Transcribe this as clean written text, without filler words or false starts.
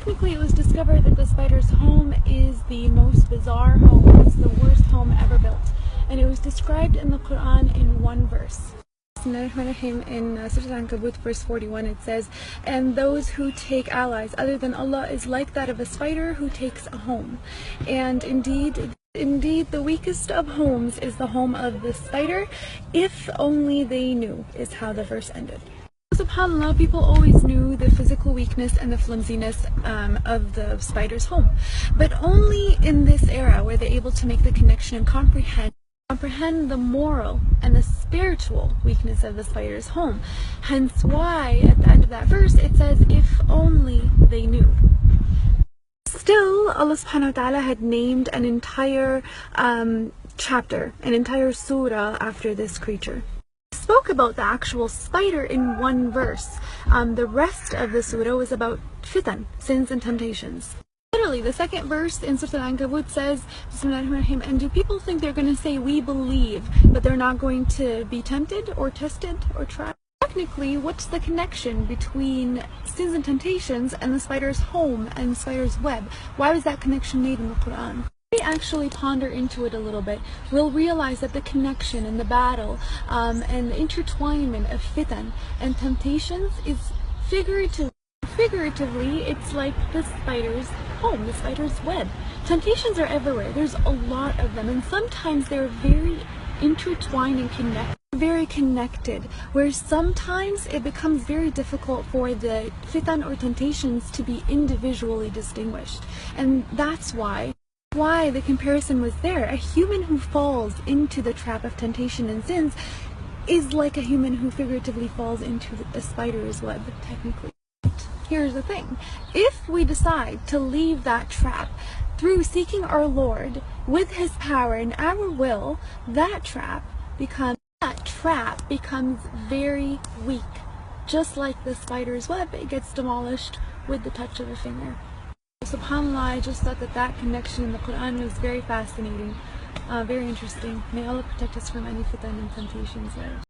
Technically, it was discovered that the spider's home is the most bizarre home. It's the worst home ever built. And it was described in the Quran in one verse. In Surah Al-Ankabut verse 41 it says, "And those who take allies other than Allah is like that of a spider who takes a home. And indeed the weakest of homes is the home of the spider, if only they knew," is how the verse ended. SubhanAllah, people always knew the physical weakness and the flimsiness of the spider's home, but only in this era were they able to make the connection and comprehend the moral and the spiritual weakness of the spider's home. Hence why at the end of that verse it says, "If only they knew." Still, Allah subhanahu wa ta'ala had named an entire chapter, an entire surah after this creature. Spoke about the actual spider in one verse. The rest of the surah was about fitan, sins and temptations. Literally, the second verse in Surah Al-Ankabut says, "Bismillahirrahmanirrahim," and do people think they're going to say, "We believe," but they're not going to be tempted or tested or tried? Technically, what's the connection between sins and temptations and the spider's home and the spider's web? Why was that connection made in the Quran? If we actually ponder into it a little bit, we'll realize that the connection and the battle and the intertwinement of fitan and temptations is figuratively, it's like the spider's home, the spider's web. Temptations are everywhere. There's a lot of them, and sometimes they're very intertwined and connected, where sometimes it becomes very difficult for the fitan or temptations to be individually distinguished. And that's why the comparison was there. A human who falls into the trap of temptation and sins is like a human who figuratively falls into a spider's web, technically. Here's the thing. If we decide to leave that trap through seeking our Lord with His power and our will, that trap becomes very weak. Just like the spider's web, it gets demolished with the touch of a finger. SubhanAllah, I just thought that connection in the Quran was very fascinating, very interesting. May Allah protect us from any fitan and temptations there.